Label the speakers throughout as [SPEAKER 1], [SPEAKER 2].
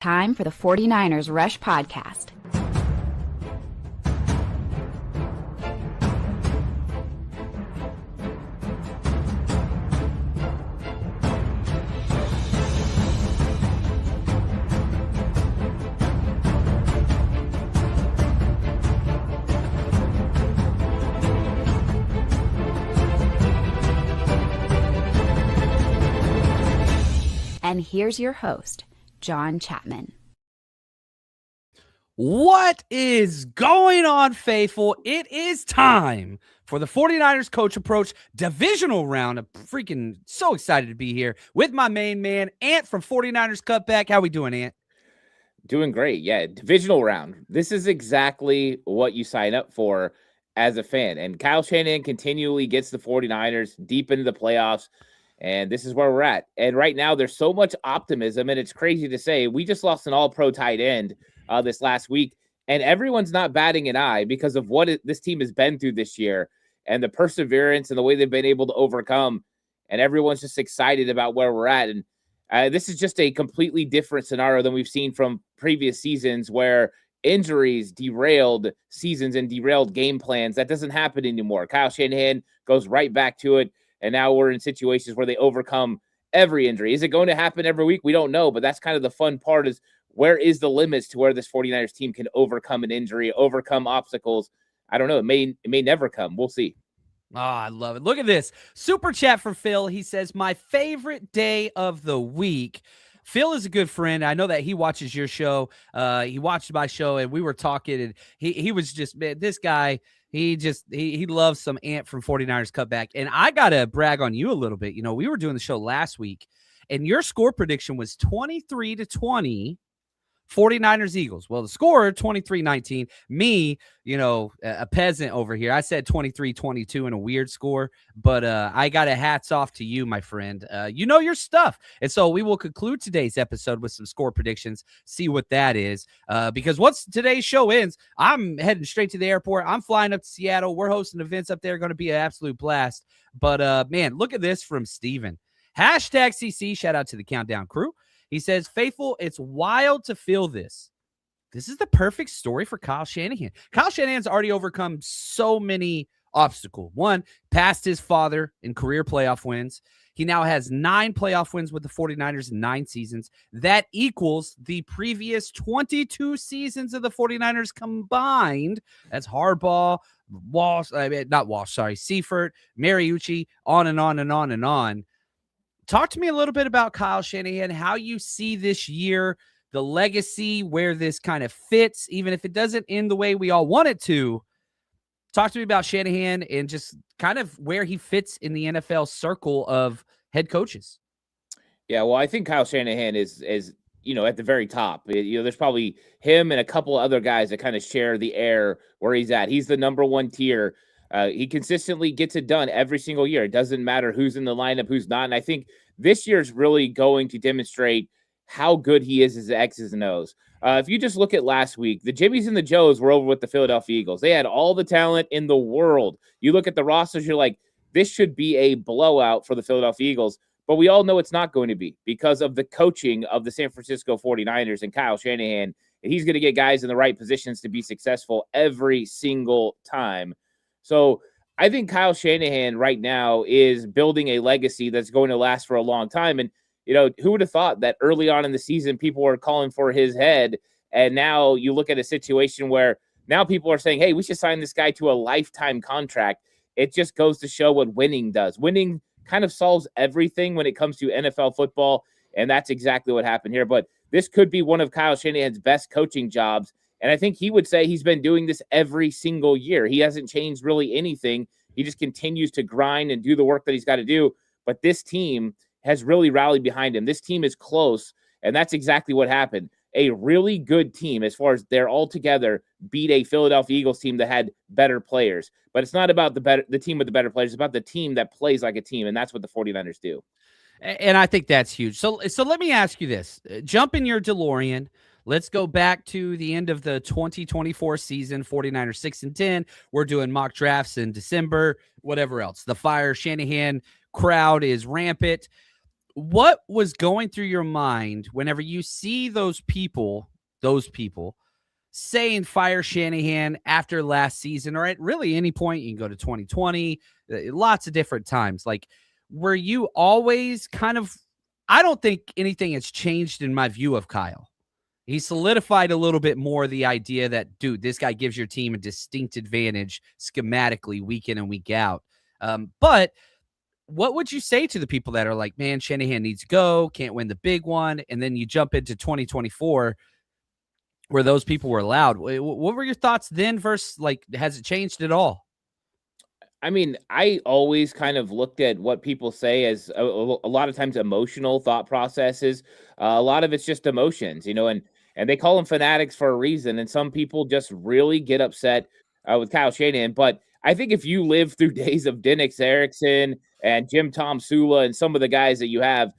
[SPEAKER 1] Time for the 49ers Rush Podcast. And here's your host, John Chapman.
[SPEAKER 2] What is going on, faithful? It is time for the 49ers Coach Approach Divisional Round. I'm freaking so excited to be here with my main man, Ant from 49ers Cutback. How we doing, Ant?
[SPEAKER 3] Doing great. Yeah, Divisional Round. This is exactly what you sign up for as a fan. And Kyle Shanahan continually gets the 49ers deep into the playoffs. And this is where we're at. And right now, there's so much optimism, and it's crazy to say. We just lost an all-pro tight end this last week, and everyone's not batting an eye because of what this team has been through this year and the perseverance and the way they've been able to overcome. And everyone's just excited about where we're at. And this is just a completely different scenario than we've seen from previous seasons where injuries derailed seasons and derailed game plans. That doesn't happen anymore. Kyle Shanahan goes right back to it. And now we're in situations where they overcome every injury. Is it going to happen every week? We don't know, but that's kind of the fun part is where is the limits to where this 49ers team can overcome an injury, overcome obstacles. I don't know. It may never come. We'll see.
[SPEAKER 2] Oh, I love it. Look at this. Super chat from Phil. He says, my favorite day of the week. Phil is a good friend. I know that he watches your show. He watched my show, and we were talking, and he was just, man, this guy, he loves some Ant from 49ers Cutback. And I got to brag on you a little bit. You know, we were doing the show last week, and your score prediction was 23-20. 49ers Eagles. Well, the score 23-19. Me, a peasant over here. I said 23-22 in a weird score, but I got a hats off to you, my friend. You know your stuff. And so we will conclude today's episode with some score predictions, see what that is. Because once today's show ends, I'm heading straight to the airport. I'm flying up to Seattle. We're hosting events up there. Going to be an absolute blast. But man, look at this from Steven. #CC. Shout out to the Countdown crew. He says, faithful, it's wild to feel this. This is the perfect story for Kyle Shanahan. Kyle Shanahan's already overcome so many obstacles. One, passed his father in career playoff wins. He now has 9 playoff wins with the 49ers in 9 seasons. That equals the previous 22 seasons of the 49ers combined. That's Harbaugh, Seifert, Mariucci, on and on and on and on. Talk to me a little bit about Kyle Shanahan, how you see this year, the legacy, where this kind of fits, even if it doesn't end the way we all want it to. Talk to me about Shanahan and just kind of where he fits in the NFL circle of head coaches.
[SPEAKER 3] Yeah, well, I think Kyle Shanahan is at the very top. There's probably him and a couple other guys that kind of share the air where he's at. He's the number one tier. He consistently gets it done every single year. It doesn't matter who's in the lineup, who's not. And I think this year is really going to demonstrate how good he is as the X's and O's. If you just look at last week, the Jimmies and the Joes were over with the Philadelphia Eagles. They had all the talent in the world. You look at the rosters, you're like, this should be a blowout for the Philadelphia Eagles. But we all know it's not going to be because of the coaching of the San Francisco 49ers and Kyle Shanahan. And he's going to get guys in the right positions to be successful every single time. So I think Kyle Shanahan right now is building a legacy that's going to last for a long time. And, who would have thought that early on in the season, people were calling for his head. And now you look at a situation where now people are saying, hey, we should sign this guy to a lifetime contract. It just goes to show what winning does. Winning kind of solves everything when it comes to NFL football. And that's exactly what happened here. But this could be one of Kyle Shanahan's best coaching jobs. And I think he would say he's been doing this every single year. He hasn't changed really anything. He just continues to grind and do the work that he's got to do. But this team has really rallied behind him. This team is close, and that's exactly what happened. A really good team, as far as they're all together, beat a Philadelphia Eagles team that had better players. But it's not about the team with the better players. It's about the team that plays like a team, and that's what the 49ers do.
[SPEAKER 2] And I think that's huge. So let me ask you this. Jump in your DeLorean. Let's go back to the end of the 2024 season, 49ers 6-10. We're doing mock drafts in December, whatever else. The Fire Shanahan crowd is rampant. what was going through your mind whenever you see those people saying fire Shanahan after last season, or at really any point? You can go to 2020, lots of different times. Like, were you always kind of, I don't think anything has changed in my view of Kyle. He solidified a little bit more the idea that, dude, this guy gives your team a distinct advantage schematically week in and week out. But what would you say to the people that are like, man, Shanahan needs to go, can't win the big one, and then you jump into 2024 where those people were loud? What were your thoughts then versus, like, has it changed at all?
[SPEAKER 3] I mean, I always kind of looked at what people say as a lot of times emotional thought processes. A lot of it's just emotions, and they call them fanatics for a reason. And some people just really get upset with Kyle Shanahan. But I think if you live through days of Dennis Erickson and Jim Tom Sula and some of the guys that you have,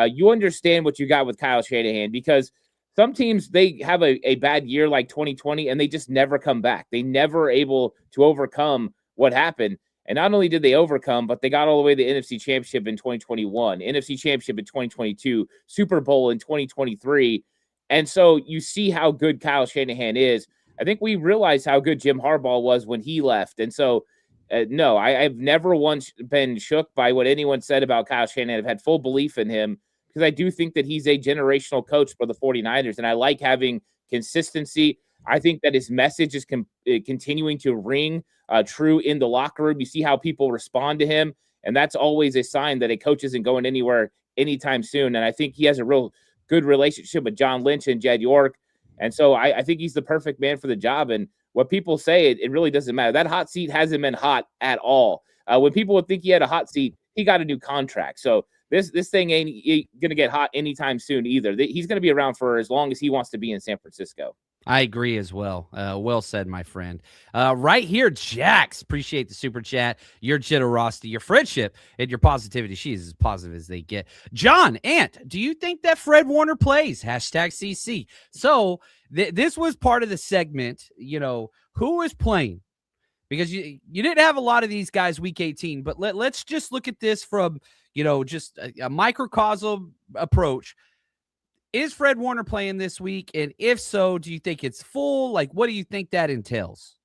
[SPEAKER 3] you understand what you got with Kyle Shanahan, because some teams, they have a bad year like 2020 and they just never come back. They never able to overcome what happened. And not only did they overcome, but they got all the way to the NFC Championship in 2021, NFC Championship in 2022, Super Bowl in 2023. And so you see how good Kyle Shanahan is. I think we realized how good Jim Harbaugh was when he left. And so, no, I've never once been shook by what anyone said about Kyle Shanahan. I've had full belief in him because I do think that he's a generational coach for the 49ers. And I like having consistency. I think that his message is continuing to ring true in the locker room. You see how people respond to him, and that's always a sign that a coach isn't going anywhere anytime soon. And I think he has a real good relationship with John Lynch and Jed York, and so I think he's the perfect man for the job. And what people say, it really doesn't matter. That hot seat hasn't been hot at all. When people would think he had a hot seat, he got a new contract. So this thing ain't going to get hot anytime soon either. He's going to be around for as long as he wants to be in San Francisco.
[SPEAKER 2] I agree as well. Well said, my friend. Right here, Jax. Appreciate the super chat, your generosity, your friendship, and your positivity. She's as positive as they get. John, Ant, do you think that Fred Warner plays? Hashtag CC. So this was part of the segment, who is playing? Because you didn't have a lot of these guys week 18, but let's just look at this from, just a microcosm approach. Is Fred Warner playing this week? And if so, do you think it's full? Like, what do you think that entails?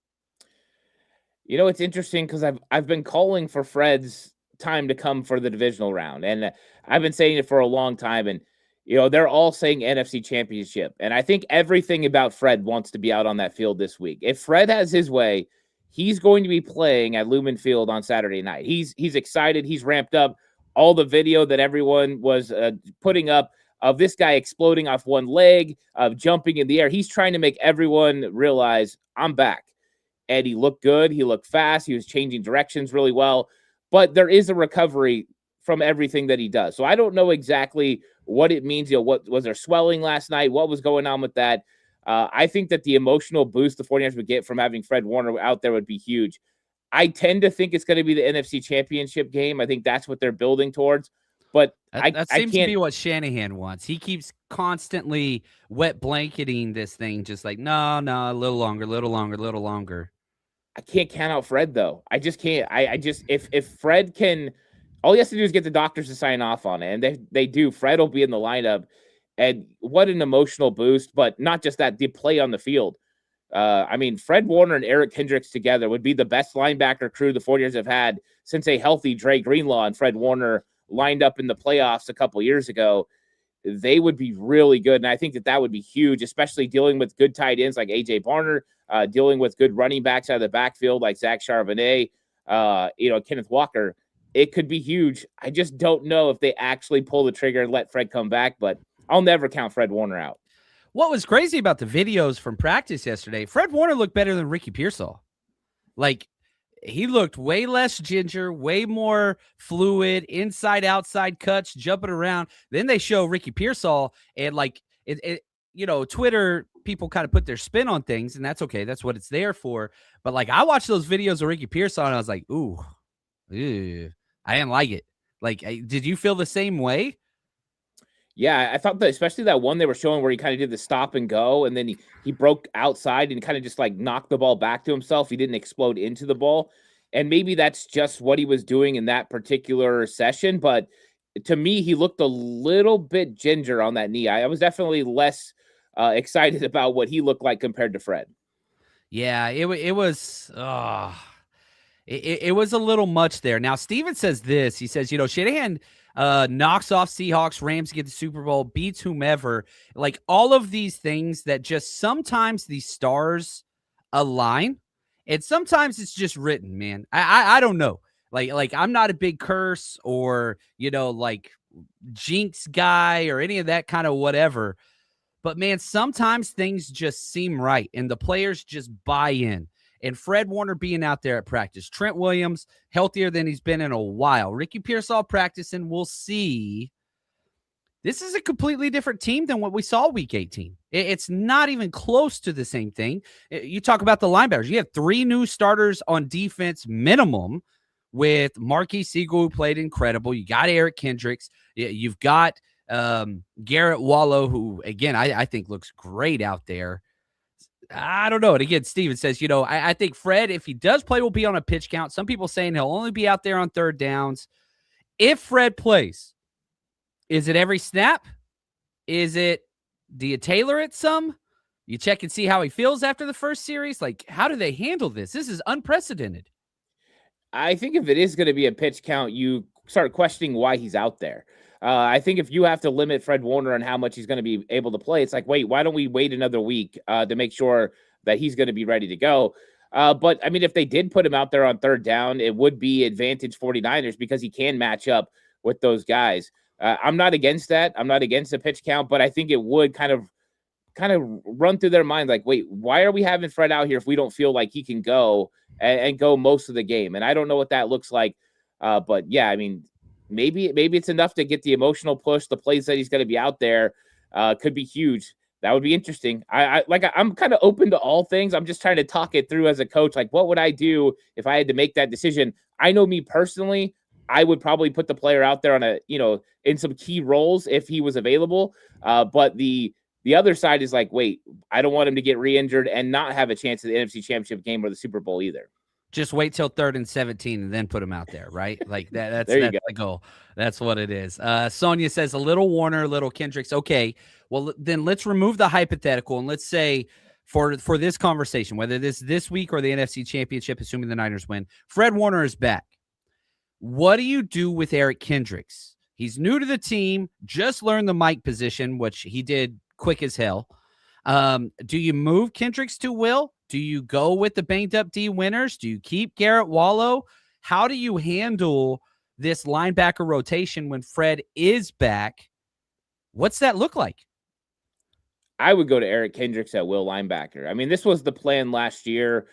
[SPEAKER 3] It's interesting because I've been calling for Fred's time to come for the divisional round. And I've been saying it for a long time. And, they're all saying NFC Championship. And I think everything about Fred wants to be out on that field this week. If Fred has his way, he's going to be playing at Lumen Field on Saturday night. He's excited. He's ramped up. All the video that everyone was putting up of this guy exploding off one leg, of jumping in the air. He's trying to make everyone realize, I'm back. And he looked good. He looked fast. He was changing directions really well. But there is a recovery from everything that he does. So I don't know exactly what it means. What was there swelling last night? What was going on with that? I think that the emotional boost the 49ers would get from having Fred Warner out there would be huge. I tend to think it's going to be the NFC Championship game. I think that's what they're building towards. But
[SPEAKER 2] that seems to be what Shanahan wants. He keeps constantly wet blanketing this thing, just like, no, a little longer.
[SPEAKER 3] I can't count out Fred, though. I just can't. I just, if Fred can, all he has to do is get the doctors to sign off on it. And they do. Fred will be in the lineup. And what an emotional boost. But not just that, the play on the field. Fred Warner and Eric Kendricks together would be the best linebacker crew the 49ers have had since a healthy Dre Greenlaw and Fred Warner lined up in the playoffs a couple years ago. They would be really good. And I think that would be huge, especially dealing with good tight ends like AJ Barner, dealing with good running backs out of the backfield like Zach Charbonnet, Kenneth Walker. It could be huge. I just don't know if they actually pull the trigger and let Fred come back, but I'll never count Fred Warner out.
[SPEAKER 2] What was crazy about the videos from practice yesterday, Fred Warner looked better than Ricky Pearsall. Like, he looked way less ginger, way more fluid, inside, outside cuts, jumping around. Then they show Ricky Pearsall, and Twitter people kind of put their spin on things, and that's okay. That's what it's there for. But I watched those videos of Ricky Pearsall, and I was like, ooh, I didn't like it. Did you feel the same way?
[SPEAKER 3] Yeah, I thought that especially that one they were showing where he kind of did the stop and go, and then he broke outside and kind of just knocked the ball back to himself. He didn't explode into the ball. And maybe that's just what he was doing in that particular session. But to me, he looked a little bit ginger on that knee. I was definitely less excited about what he looked like compared to Fred.
[SPEAKER 2] Yeah, it was. It was a little much there. Now, Steven says this. He says, Shanahan knocks off Seahawks, Rams get the Super Bowl, beats whomever. Like all of these things that just sometimes these stars align, and sometimes it's just written, man. I don't know. Like I'm not a big curse or, like jinx guy or any of that kind of whatever. But, man, sometimes things just seem right, and the players just buy in. And Fred Warner being out there at practice. Trent Williams, healthier than he's been in a while. Ricky Pearsall practicing. We'll see. This is a completely different team than what we saw week 18. It's not even close to the same thing. You talk about the linebackers. You have 3 new starters on defense minimum with Marquis Siegel, who played incredible. You got Eric Kendricks. You've got Garrett Wallow, who, again, I think looks great out there. I don't know. And again, Steven says, I think Fred, if he does play, will be on a pitch count. Some people saying he'll only be out there on third downs. If Fred plays, is it every snap? Do you tailor it some? You check and see how he feels after the first series? Like, how do they handle this? This is unprecedented.
[SPEAKER 3] I think if it is going to be a pitch count, you start questioning why he's out there. I think if you have to limit Fred Warner on how much he's going to be able to play, it's like, wait, why don't we wait another week to make sure that he's going to be ready to go? But, I mean, if they did put him out there on third down, it would be advantage 49ers because he can match up with those guys. I'm not against that. I'm not against the pitch count, but I think it would kind of run through their mind like, wait, why are we having Fred out here if we don't feel like he can go and go most of the game? And I don't know what that looks like. But, yeah, I mean, maybe it's enough to get the emotional push. The plays that he's going to be out there could be huge. That would be interesting. I'm kind of open to all things. I'm just trying to talk it through as a coach. Like, what would I do if I had to make that decision? I know me personally, I would probably put the player out there on in some key roles if he was available. But the other side is like, wait, I don't want him to get re-injured and not have a chance at the NFC Championship game or the Super Bowl either.
[SPEAKER 2] Just wait till 3rd and 17 and then put him out there, right? Like that's the goal. That's what it is. Sonia says a little Warner, a little Kendricks. Okay, well then let's remove the hypothetical and let's say for this conversation, whether this week or the NFC Championship, assuming the Niners win, Fred Warner is back. What do you do with Eric Kendricks? He's new to the team, just learned the mic position, which he did quick as hell. Do you move Kendricks to Will? Do you go with the banged up D winners? Do you keep Garrett Wallow? How do you handle this linebacker rotation when Fred is back? What's that look like?
[SPEAKER 3] I would go to Eric Kendricks at Will linebacker. I mean, this was the plan last year.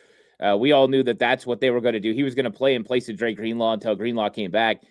[SPEAKER 3] We all knew that that's what they were going to do. He was going to play in place of Drake Greenlaw until Greenlaw came back.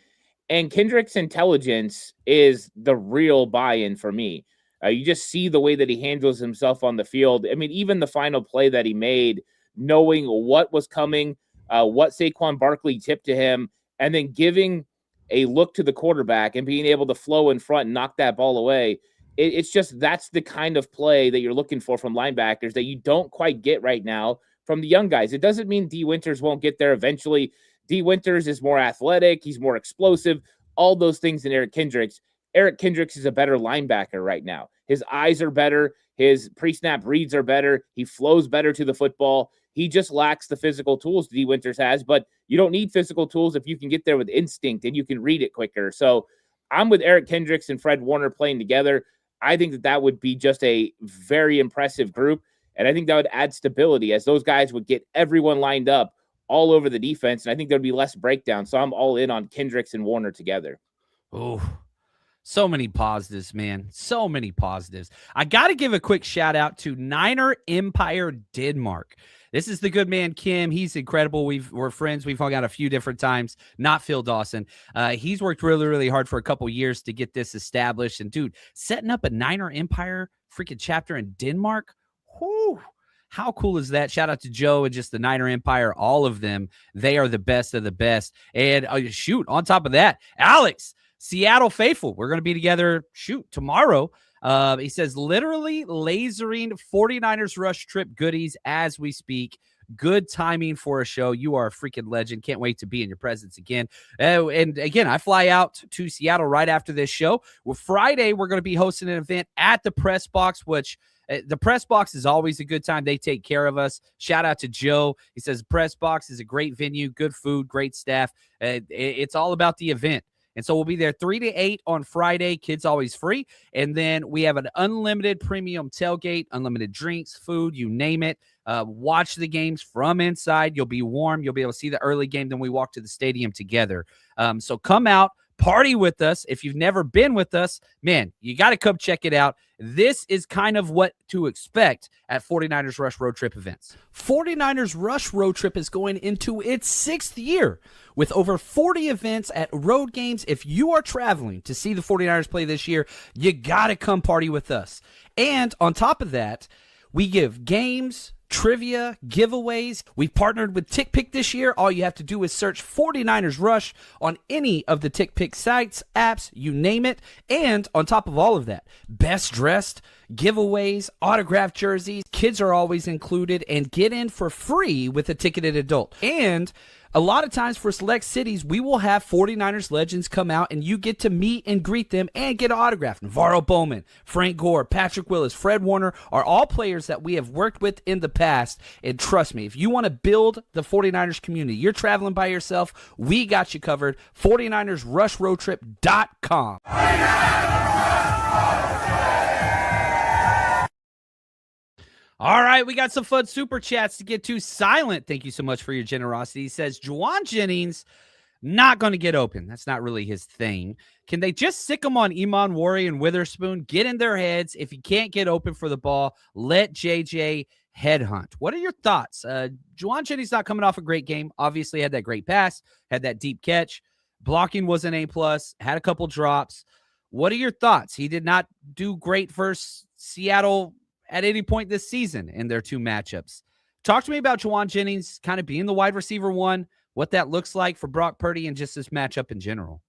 [SPEAKER 3] And Kendricks' intelligence is the real buy-in for me. You just see the way that he handles himself on the field. I mean, even the final play that he made, knowing what was coming, what Saquon Barkley tipped to him, and then giving a look to the quarterback and being able to flow in front and knock that ball away. It's just that's the kind of play that you're looking for from linebackers that you don't quite get right now from the young guys. It doesn't mean D. Winters won't get there eventually. D. Winters is more athletic. He's more explosive. All those things in Eric Kendricks. Eric Kendricks is a better linebacker right now. His eyes are better. His pre-snap reads are better. He flows better to the football. He just lacks the physical tools D. Winters has, but you don't need physical tools if you can get there with instinct and you can read it quicker. So I'm with Eric Kendricks and Fred Warner playing together. I think that would be just a very impressive group, and I think that would add stability as those guys would get everyone lined up all over the defense, and I think there'd be less breakdown. So I'm all in on Kendricks and Warner together.
[SPEAKER 2] Oh, so many positives, man. So many positives. I got to give a quick shout out to Niner Empire Denmark. This is the good man, Kim. He's incredible. We're friends. We've hung out a few different times. Not Phil Dawson. He's worked really, really hard for a couple years to get this established. And, dude, setting up a Niner Empire freaking chapter in Denmark, whoo, how cool is that? Shout out to Joe and just the Niner Empire, all of them. They are the best of the best. And, shoot, on top of that, Alex, Seattle faithful. We're going to be together, tomorrow. He says, literally lasering 49ers rush trip goodies as we speak. Good timing for a show. You are a freaking legend. Can't wait to be in your presence again. And again, I fly out to Seattle right after this show. Well, Friday, we're going to be hosting an event at the Press Box, which the Press Box is always a good time. They take care of us. Shout out to Joe. He says Press Box is a great venue, good food, great staff. It's all about the event. And so we'll be there 3 to 8 on Friday. Kids always free. And then we have an unlimited premium tailgate, unlimited drinks, food, you name it. Watch the games from inside. You'll be warm. You'll be able to see the early game. Then we walk to the stadium together. So come out. Party with us. If you've never been with us, man, you got to come check it out. This is kind of what to expect at 49ers Rush Road Trip events. 49ers Rush Road Trip is going into its 6th year with over 40 events at road games. If you are traveling to see the 49ers play this year, you got to come party with us. And on top of that, we give games, trivia, giveaways. We've partnered with TickPick this year. All you have to do is search 49ers Rush on any of the TickPick sites, apps, you name it. And on top of all of that, best dressed, giveaways, autographed jerseys, kids are always included, and get in for free with a ticketed adult. And a lot of times for select cities, we will have 49ers legends come out and you get to meet and greet them and get an autograph. Navarro Bowman, Frank Gore, Patrick Willis, Fred Warner are all players that we have worked with in the past. And trust me, if you want to build the 49ers community, you're traveling by yourself, we got you covered. 49ersRushRoadTrip.com. All right, we got some fun super chats to get to. Silent, thank you so much for your generosity. He says, Juwan Jennings, not going to get open. That's not really his thing. Can they just sick him on Iman Worry and Witherspoon? Get in their heads. If he can't get open for the ball, let JJ headhunt. What are your thoughts? Juwan Jennings not coming off a great game. Obviously had that great pass, had that deep catch. Blocking was an A+, had a couple drops. What are your thoughts? He did not do great versus Seattle at any point this season in their two matchups. Talk to me about Juwan Jennings kind of being the wide receiver one, what that looks like for Brock Purdy and just this matchup in general.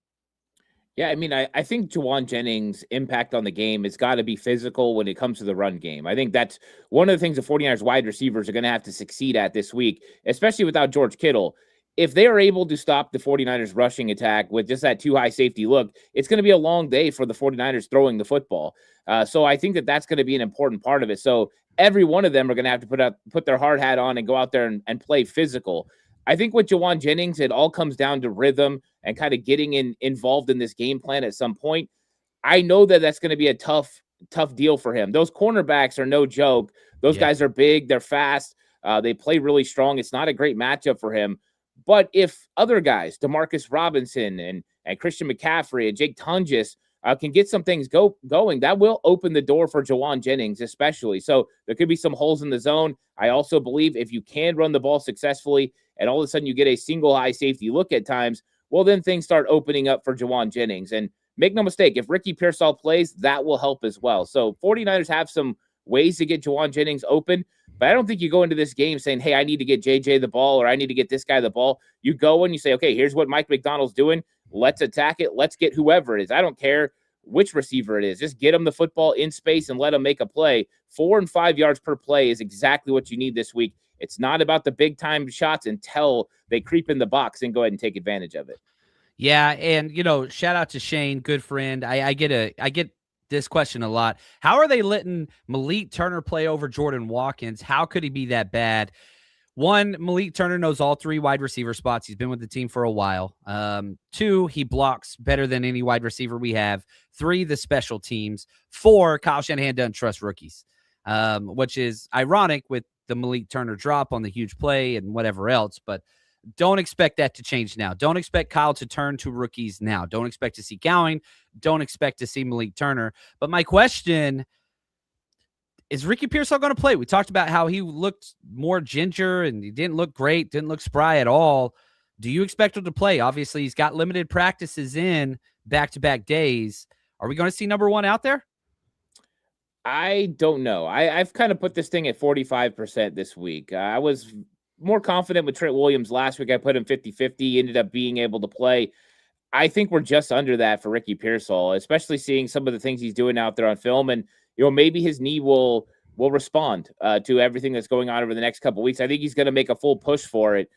[SPEAKER 3] Yeah, I mean, I think Juwan Jennings' impact on the game has got to be physical when it comes to the run game. I think that's one of the things the 49ers wide receivers are going to have to succeed at this week, especially without George Kittle. If they are able to stop the 49ers rushing attack with just that too high safety look, it's going to be a long day for the 49ers throwing the football. So I think that that's going to be an important part of it. So every one of them are going to have to put their hard hat on and go out there and play physical. I think with Juwan Jennings, it all comes down to rhythm and kind of getting involved in this game plan at some point. I know that that's going to be a tough deal for him. Those cornerbacks are no joke. Those guys are big. They're fast. They play really strong. It's not a great matchup for him. But if other guys, Demarcus Robinson and Christian McCaffrey and Jake Tunges can get some things going, that will open the door for Juwan Jennings especially. So there could be some holes in the zone. I also believe if you can run the ball successfully and all of a sudden you get a single high safety look at times, well, then things start opening up for Juwan Jennings. And make no mistake, if Ricky Pearsall plays, that will help as well. So 49ers have some ways to get Juwan Jennings open, but I don't think you go into this game saying, hey, I need to get JJ the ball or I need to get this guy the ball. You go and you say, okay, here's what Mike McDonald's doing. Let's attack it. Let's get whoever it is. I don't care which receiver it is. Just get them the football in space and let them make a play. 4 and 5 yards per play is exactly what you need this week. It's not about the big time shots until they creep in the box and go ahead and take advantage of it.
[SPEAKER 2] Yeah, and shout out to Shane, good friend. I get this question a lot. How are they letting Malik Turner play over Jordan Watkins? How could he be that bad? One, Malik Turner knows all 3 wide receiver spots. He's been with the team for a while. 2, he blocks better than any wide receiver we have. 3, the special teams. 4, Kyle Shanahan doesn't trust rookies, which is ironic with the Malik Turner drop on the huge play and whatever else. But don't expect that to change now. Don't expect Kyle to turn to rookies now. Don't expect to see Gowing. Don't expect to see Malik Turner. But my question is Ricky Pearsall going to play? We talked about how he looked more ginger and he didn't look great, didn't look spry at all. Do you expect him to play? Obviously, he's got limited practices in back-to-back days. Are we going to see number 1 out there?
[SPEAKER 3] I don't know. I've kind of put this thing at 45% this week. I was more confident with Trent Williams last week. I put him 50-50, ended up being able to play. I think we're just under that for Ricky Pearsall, especially seeing some of the things he's doing out there on film. And, maybe his knee will will respond to everything that's going on over the next couple of weeks. I think he's going to make a full push for it.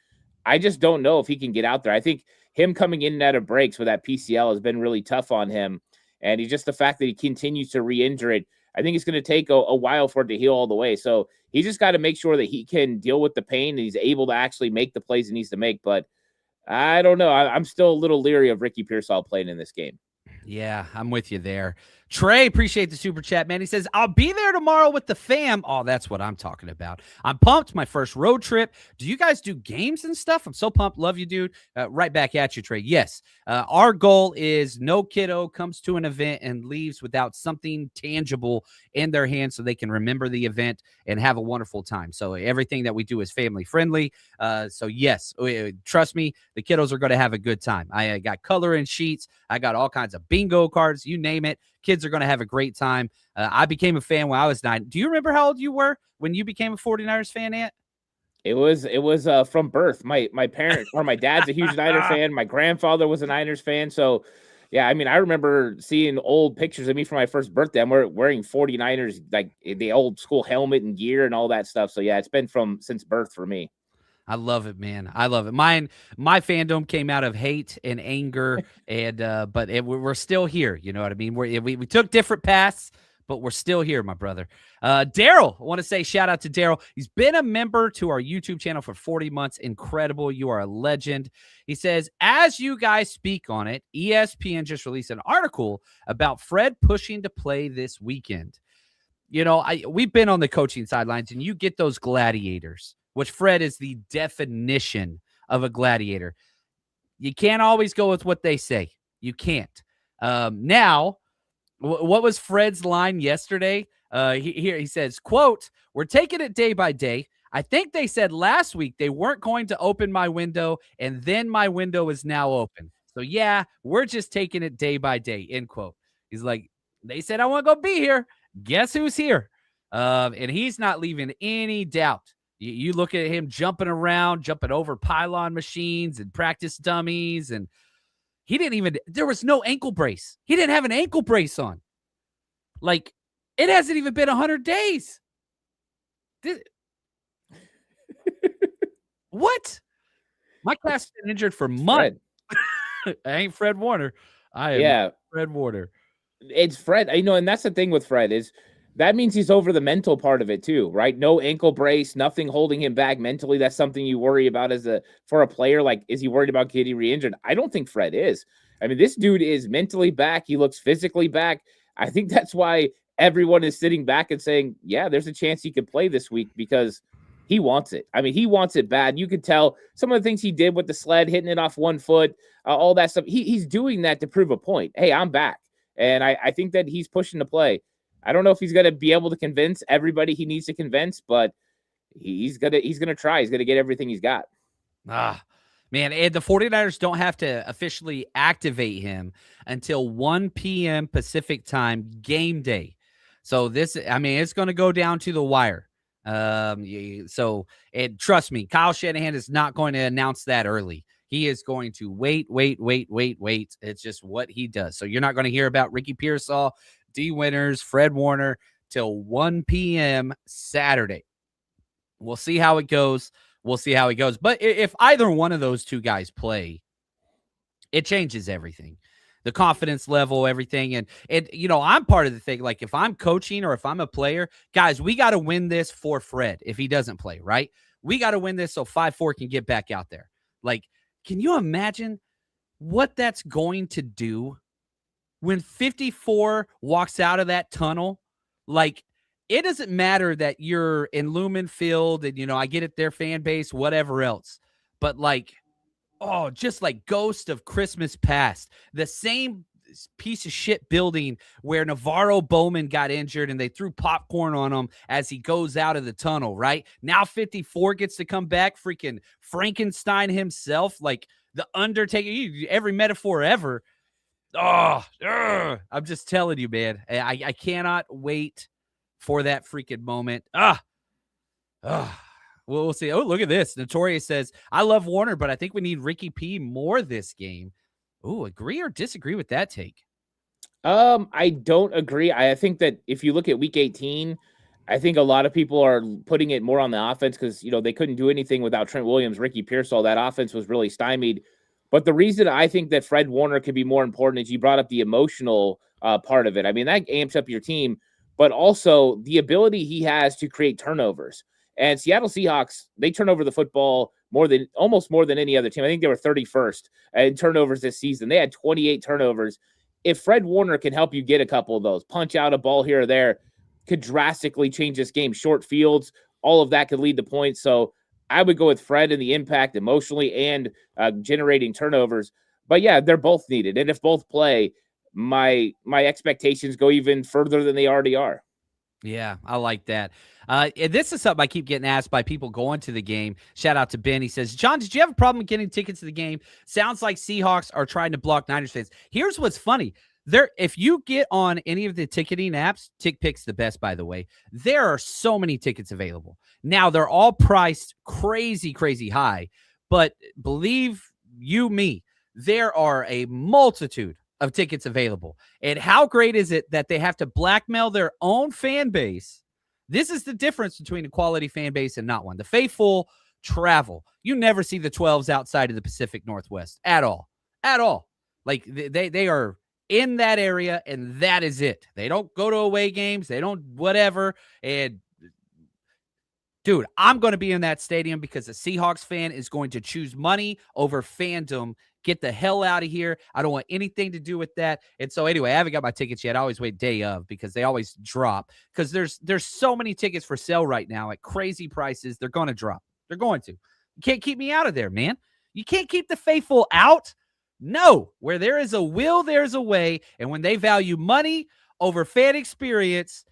[SPEAKER 3] I just don't know if he can get out there. I think him coming in and out of breaks with that PCL has been really tough on him. And he's just the fact that he continues to re-injure it. I think it's going to take a while for it to heal all the way. So he just got to make sure that he can deal with the pain and he's able to actually make the plays he needs to make. But I don't know. I'm still a little leery of Ricky Pearsall playing in this game.
[SPEAKER 2] Yeah, I'm with you there. Trey, appreciate the super chat, man. He says, I'll be there tomorrow with the fam. Oh, that's what I'm talking about. I'm pumped. My first road trip. Do you guys do games and stuff? I'm so pumped. Love you, dude. Right back at you, Trey. Yes. Our goal is no kiddo comes to an event and leaves without something tangible in their hands so they can remember the event and have a wonderful time. So everything that we do is family friendly. So yes, trust me, the kiddos are going to have a good time. I got coloring sheets. I got all kinds of bingo cards, you name it. Kids are going to have a great time. I became a fan when I was 9. Do you remember how old you were when you became a 49ers fan, Ant?
[SPEAKER 3] It was from birth. My parents or my dad's a huge Niners fan. My grandfather was a Niners fan. So, yeah, I mean, I remember seeing old pictures of me for my first birthday. I'm wearing 49ers, like the old school helmet and gear and all that stuff. So, yeah, it's been since birth for me.
[SPEAKER 2] I love it, man. I love it. My fandom came out of hate and anger, and but we're still here. You know what I mean? We took different paths, but we're still here, my brother. Daryl, I want to say shout out to Daryl. He's been a member to our YouTube channel for 40 months. Incredible. You are a legend. He says, as you guys speak on it, ESPN just released an article about Fred pushing to play this weekend. You know, we've been on the coaching sidelines, and you get those gladiators, which Fred is the definition of a gladiator. You can't always go with what they say. You can't. Now, what was Fred's line yesterday? He says, quote, we're taking it day by day. I think they said last week they weren't going to open my window, and then my window is now open. So, yeah, we're just taking it day by day, end quote. He's like, they said I want to go be here. Guess who's here? And he's not leaving any doubt. You look at him jumping around, jumping over pylon machines and practice dummies, and there was no ankle brace. He didn't have an ankle brace on. Like, it hasn't even been 100 days. What? My calf's been injured for months. I ain't Fred Warner. I am Fred Warner.
[SPEAKER 3] It's Fred. And that's the thing with Fred is that means he's over the mental part of it too, right? No ankle brace, nothing holding him back mentally. That's something you worry about for a player. Like, is he worried about getting re-injured? I don't think Fred is. I mean, this dude is mentally back. He looks physically back. I think that's why everyone is sitting back and saying, yeah, there's a chance he could play this week because he wants it. I mean, he wants it bad. You could tell some of the things he did with the sled, hitting it off one foot, all that stuff. He's doing that to prove a point. Hey, I'm back. And I think that he's pushing to play. I don't know if he's going to be able to convince everybody he needs to convince, but he's going to try. He's going to get everything he's got.
[SPEAKER 2] Man, and the 49ers don't have to officially activate him until 1 p.m. Pacific time game day. So it's going to go down to the wire. So trust me, Kyle Shanahan is not going to announce that early. He is going to wait. It's just what he does. So you're not going to hear about Ricky Pearsall, D. Winters, Fred Warner till 1 p.m. Saturday. We'll see how it goes. But if either one of those two guys play, it changes everything. The confidence level, everything. And I'm part of the thing. Like, if I'm coaching or if I'm a player, guys, we got to win this for Fred if he doesn't play, right? We got to win this so 5-4 can get back out there. Like, can you imagine what that's going to do when 54 walks out of that tunnel? Like, it doesn't matter that you're in Lumen Field and, I get it, their fan base, whatever else. But, like, just like Ghost of Christmas Past, the same piece of shit building where Navarro Bowman got injured and they threw popcorn on him as he goes out of the tunnel, right? Now 54 gets to come back, freaking Frankenstein himself, like the Undertaker, every metaphor ever. I'm just telling you, man. I cannot wait for that freaking moment. We'll see. Oh, look at this. Notorious says, I love Warner, but I think we need Ricky P more this game. Ooh, agree or disagree with that take?
[SPEAKER 3] I don't agree. I think that if you look at week 18, I think a lot of people are putting it more on the offense because, they couldn't do anything without Trent Williams, Ricky Pearsall. That offense was really stymied. But the reason I think that Fred Warner could be more important is you brought up the emotional part of it. I mean, that amps up your team, but also the ability he has to create turnovers. And Seattle Seahawks, they turn over the football almost more than any other team. I think they were 31st in turnovers this season. They had 28 turnovers. If Fred Warner can help you get a couple of those, punch out a ball here or there, could drastically change this game. Short fields, all of that could lead to points. So I would go with Fred and the impact emotionally and generating turnovers. But yeah, they're both needed. And if both play, my expectations go even further than they already are.
[SPEAKER 2] Yeah, I like that. And this is something I keep getting asked by people going to the game. Shout out to Ben. He says, John, did you have a problem getting tickets to the game? Sounds like Seahawks are trying to block Niners fans. Here's what's funny. If you get on any of the ticketing apps, TickPick's the best, by the way, there are so many tickets available. Now, they're all priced crazy, crazy high. But believe you me, there are a multitude of tickets available. And how great is it that they have to blackmail their own fan base? This is the difference between a quality fan base and not one. The faithful travel. You never see the 12s outside of the Pacific Northwest at all. At all. Like they are in that area, and that is it. They don't go to away games. They don't whatever. And dude, I'm going to be in that stadium because a Seahawks fan is going to choose money over fandom. Get the hell out of here. I don't want anything to do with that. And so anyway, I haven't got my tickets yet. I always wait day of because they always drop because there's so many tickets for sale right now at crazy prices. They're going to drop. They're going to. You can't keep me out of there, man. You can't keep the faithful out. No, where there is a will, there's a way. And when they value money over fan experience,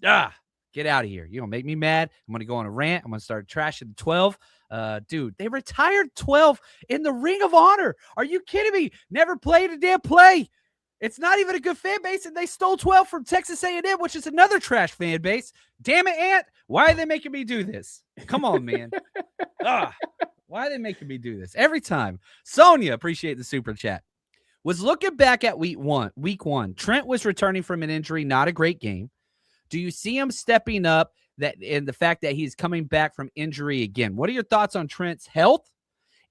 [SPEAKER 2] get out of here. You're going to make me mad. I'm going to go on a rant. I'm going to start trashing the 12. Dude, they retired 12 in the Ring of Honor. Are you kidding me? Never played a damn play. It's not even a good fan base, and they stole 12 from Texas A&M, which is another trash fan base. Damn it, Ant. Why are they making me do this? Come on, man. Why are they making me do this? Every time. Sonia, appreciate the super chat. Was looking back at week one. Trent was returning from an injury, not a great game. Do you see him stepping up and the fact that he's coming back from injury again? What are your thoughts on Trent's health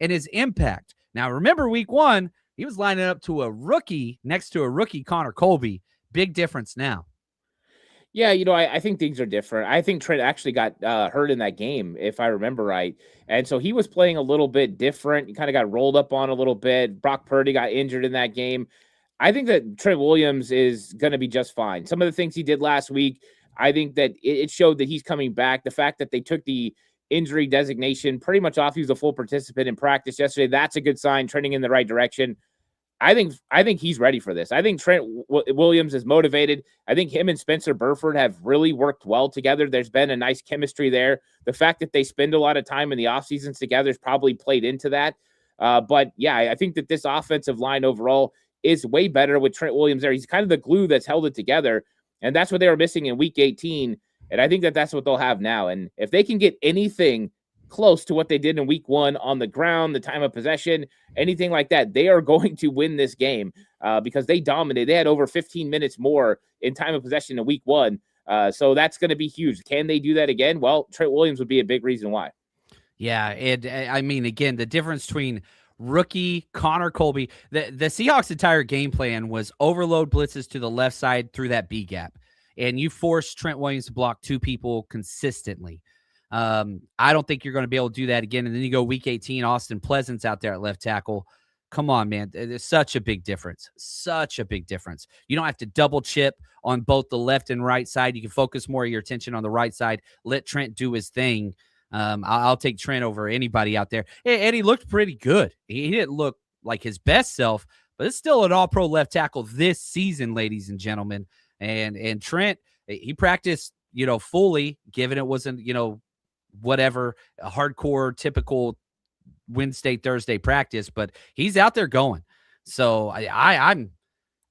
[SPEAKER 2] and his impact? Now, remember week one, he was lining up to a rookie next to a rookie, Connor Colby. Big difference now.
[SPEAKER 3] Yeah, I think things are different. I think Trent actually got hurt in that game, if I remember right. And so he was playing a little bit different. He kind of got rolled up on a little bit. Brock Purdy got injured in that game. I think that Trent Williams is going to be just fine. Some of the things he did last week, I think that it showed that he's coming back. The fact that they took the injury designation pretty much off, he was a full participant in practice yesterday. That's a good sign, trending in the right direction. I think he's ready for this. I think Trent Williams is motivated. I think him and Spencer Burford have really worked well together. There's been a nice chemistry there. The fact that they spend a lot of time in the off seasons together has probably played into that. But yeah, I think that this offensive line overall is way better with Trent Williams there. He's kind of the glue that's held it together. And that's what they were missing in week 18. And I think that that's what they'll have now. And if they can get anything close to what they did in week one on the ground, the time of possession, anything like that, they are going to win this game because they dominated. They had over 15 minutes more in time of possession in week one. So that's going to be huge. Can they do that again? Well, Trent Williams would be a big reason why.
[SPEAKER 2] Yeah. And I mean, again, the difference between rookie Connor Colby, the Seahawks' entire game plan was overload blitzes to the left side through that B gap. And you force Trent Williams to block two people consistently. I don't think you're going to be able to do that again. And then you go week 18, Austin Pleasant's out there at left tackle. Come on, man. There's such a big difference. Such a big difference. You don't have to double chip on both the left and right side. You can focus more of your attention on the right side. Let Trent do his thing. I'll take Trent over anybody out there. And he looked pretty good. He didn't look like his best self, but it's still an all-pro left tackle this season, ladies and gentlemen. And Trent, he practiced, fully, given it wasn't, whatever, a hardcore, typical Wednesday, Thursday practice, but he's out there going. So I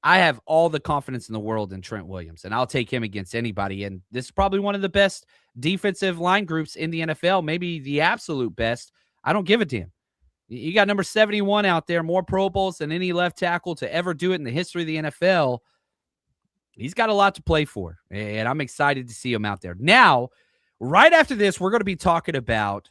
[SPEAKER 2] have all the confidence in the world in Trent Williams, and I'll take him against anybody. And this is probably one of the best defensive line groups in the NFL, maybe the absolute best. I don't give a damn. You got number 71 out there, more Pro Bowls than any left tackle to ever do it in the history of the NFL. He's got a lot to play for, and I'm excited to see him out there. Now, right after this, we're going to be talking about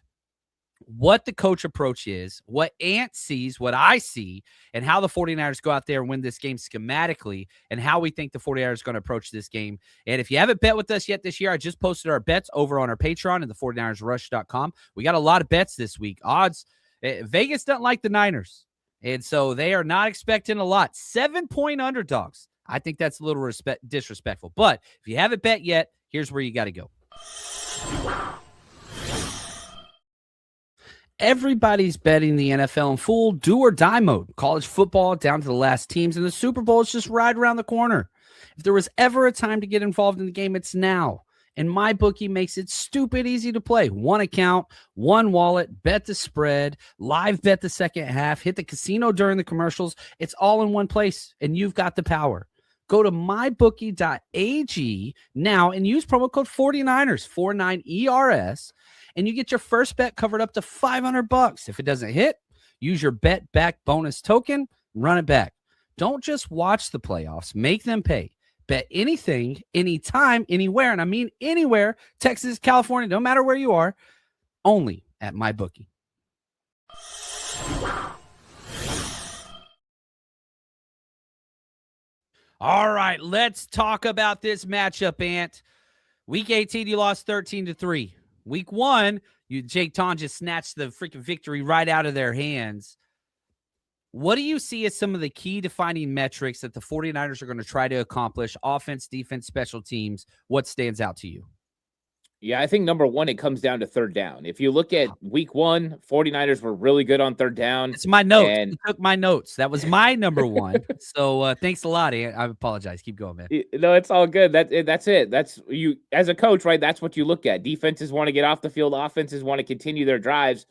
[SPEAKER 2] what the coach approach is, what Ant sees, what I see, and how the 49ers go out there and win this game schematically, and how we think the 49ers are going to approach this game. And if you haven't bet with us yet this year, I just posted our bets over on our Patreon and the 49ersrush.com. We got a lot of bets this week. Odds, Vegas doesn't like the Niners, and so they are not expecting a lot. 7-point underdogs. I think that's a little disrespectful. But if you haven't bet yet, here's where you got to go. Everybody's betting the NFL in full do or die mode. College football down to the last teams, and the Super Bowl is just right around the corner. If there was ever a time to get involved in the game, it's now. And MyBookie makes it stupid easy to play. One account, one wallet, bet the spread, live bet the second half, hit the casino during the commercials. It's all in one place, and you've got the power. Go to mybookie.ag now and use promo code 49ers, 49ERS, and you get your first bet covered up to $500. If it doesn't hit, use your bet back bonus token, run it back. Don't just watch the playoffs, make them pay. Bet anything, anytime, anywhere, and I mean anywhere, Texas, California, no matter where you are, only at MyBookie. All right, let's talk about this matchup, Ant. Week 18, you lost 13-3. Week 1, Jake Ton just snatched the freaking victory right out of their hands. What do you see as some of the key defining metrics that the 49ers are going to try to accomplish? Offense, defense, special teams. What stands out to you?
[SPEAKER 3] Yeah, I think number one, it comes down to third down. If you look at week 1, 49ers were really good on third down.
[SPEAKER 2] It's my notes. And you took my notes. That was my number one. So thanks a lot, Ant. I apologize. Keep going, man.
[SPEAKER 3] No, it's all good. That's it. That's you as a coach, right? That's what you look at. Defenses want to get off the field. Offenses want to continue their drives.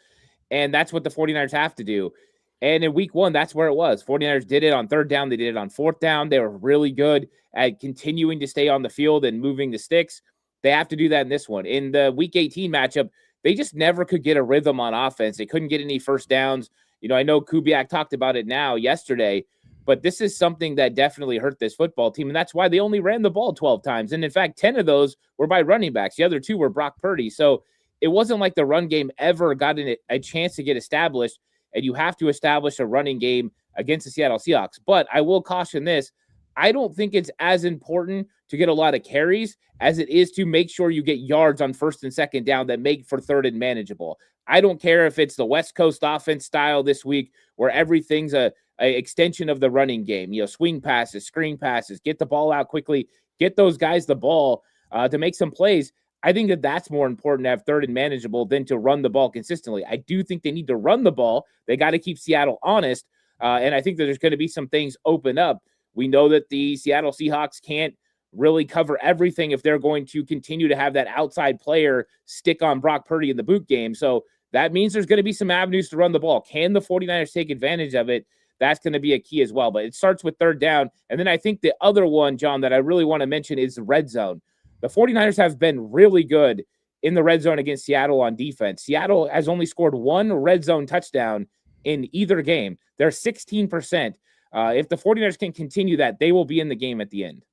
[SPEAKER 3] And that's what the 49ers have to do. And in week 1, that's where it was. 49ers did it on third down. They did it on fourth down. They were really good at continuing to stay on the field and moving the sticks. They have to do that in this one. In the week 18 matchup, they just never could get a rhythm on offense. They couldn't get any first downs. You know, I know Kubiak talked about it yesterday, but this is something that definitely hurt this football team. And that's why they only ran the ball 12 times. And in fact, 10 of those were by running backs. The other 2 were Brock Purdy. So it wasn't like the run game ever got a chance to get established. And you have to establish a running game against the Seattle Seahawks. But I will caution this. I don't think it's as important to get a lot of carries as it is to make sure you get yards on first and second down that make for third and manageable. I don't care if it's the West Coast offense style this week where everything's a extension of the running game, you know, swing passes, screen passes, get the ball out quickly, get those guys the ball to make some plays. I think that that's more important to have third and manageable than to run the ball consistently. I do think they need to run the ball. They got to keep Seattle honest. And I think that there's going to be some things open up. We know that the Seattle Seahawks can't really cover everything if they're going to continue to have that outside player stick on Brock Purdy in the boot game. So that means there's going to be some avenues to run the ball. Can the 49ers take advantage of it? That's going to be a key as well. But it starts with third down. And then I think the other one, John, that I really want to mention is the red zone. The 49ers have been really good in the red zone against Seattle on defense. Seattle has only scored 1 red zone touchdown in either game. They're 16%. If the 49ers can continue that, they will be in the game at the end.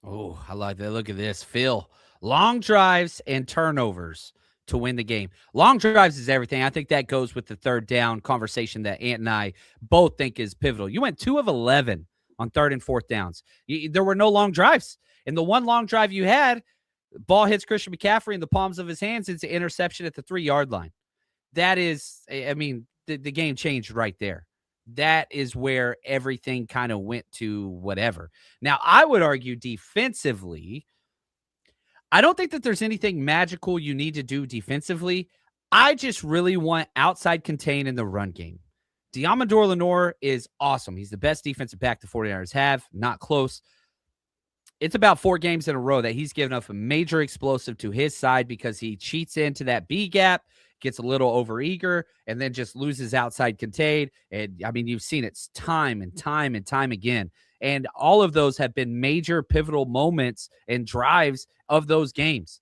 [SPEAKER 2] Oh, I like that. Look at this. Phil, long drives and turnovers to win the game. Long drives is everything. I think that goes with the third down conversation that Ant and I both think is pivotal. You went 2 of 11 on third and fourth downs. There were no long drives. And the one long drive you had, ball hits Christian McCaffrey in the palms of his hands. It's an interception at the 3-yard line. That is, I mean, the game changed right there. That is where everything kind of went to whatever. Now, I would argue defensively, I don't think that there's anything magical you need to do defensively. I just really want outside contain in the run game. Diamador Lenore is awesome. He's the best defensive back the 49ers have. Not close. It's about 4 games in a row that he's given up a major explosive to his side because he cheats into that B gap, gets a little overeager, and then just loses outside contain. And I mean, you've seen it time and time and time again. And all of those have been major pivotal moments and drives of those games.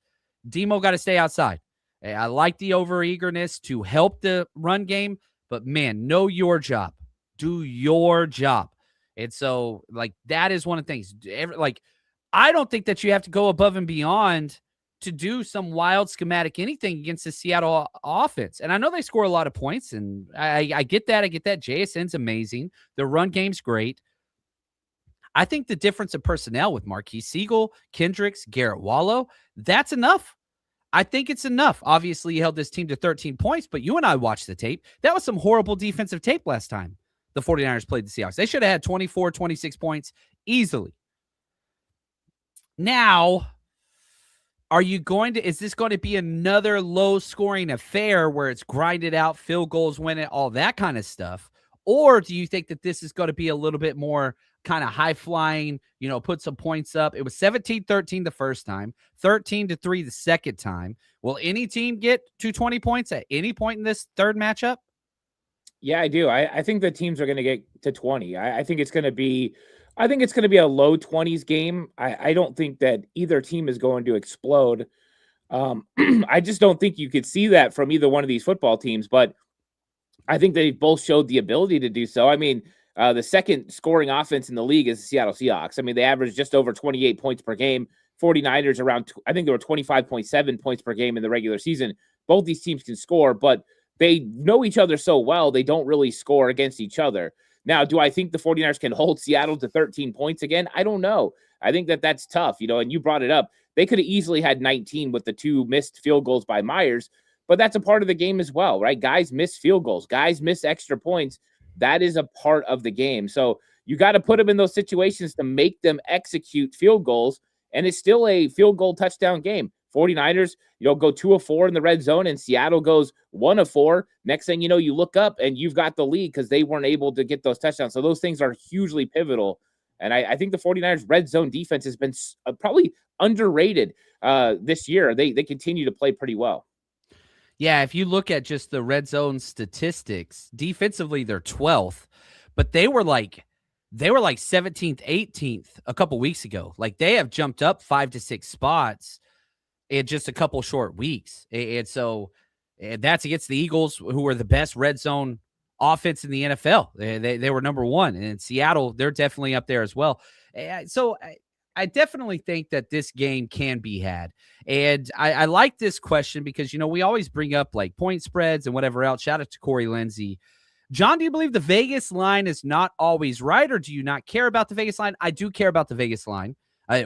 [SPEAKER 2] Demo got to stay outside. I like the overeagerness to help the run game, but man, know your job. Do your job. And so, like, that is one of the things. I don't think that you have to go above and beyond to do some wild schematic anything against the Seattle offense. And I know they score a lot of points, and I get that. I get that. JSN's amazing. The run game's great. I think the difference of personnel with Marquise Siegel, Kendricks, Garrett Wallow, that's enough. I think it's enough. Obviously, he held this team to 13 points, but you and I watched the tape. That was some horrible defensive tape last time the 49ers played the Seahawks. They should have had 24, 26 points easily. Now, is this going to be another low-scoring affair where it's grinded out, field goals win it, all that kind of stuff? Or do you think that this is going to be a little bit more kind of high-flying, put some points up? It was 17-13 the first time, 13-3 the second time. Will any team get to 20 points at any point in this third matchup?
[SPEAKER 3] Yeah, I do. I think the teams are going to get to 20. I think it's going to be a low 20s game. I don't think that either team is going to explode. I just don't think you could see that from either one of these football teams, but I think they both showed the ability to do so. I mean, the second scoring offense in the league is the Seattle Seahawks. I mean, they averaged just over 28 points per game. 49ers around, I think they were 25.7 points per game in the regular season. Both these teams can score, but they know each other so well, they don't really score against each other. Now, do I think the 49ers can hold Seattle to 13 points again? I don't know. I think that that's tough, and you brought it up. They could have easily had 19 with the 2 missed field goals by Myers, but that's a part of the game as well, right? Guys miss field goals. Guys miss extra points. That is a part of the game. So you got to put them in those situations to make them execute field goals, and it's still a field goal touchdown game. 49ers, go 2 of 4 in the red zone, and Seattle goes 1 of 4. Next thing you know, you look up and you've got the lead because they weren't able to get those touchdowns. So those things are hugely pivotal. And I think the 49ers red zone defense has been probably underrated this year. They continue to play pretty well.
[SPEAKER 2] Yeah, if you look at just the red zone statistics, defensively they're 12th, but they were like 17th, 18th a couple weeks ago. Like they have jumped up 5 to 6 spots in just a couple short weeks. And so that's against the Eagles, who are the best red zone offense in the NFL. They were number 1. And in Seattle, they're definitely up there as well. So I definitely think that this game can be had. And I like this question because, we always bring up like point spreads and whatever else. Shout out to Corey Lindsay. John, do you believe the Vegas line is not always right, or do you not care about the Vegas line? I do care about the Vegas line.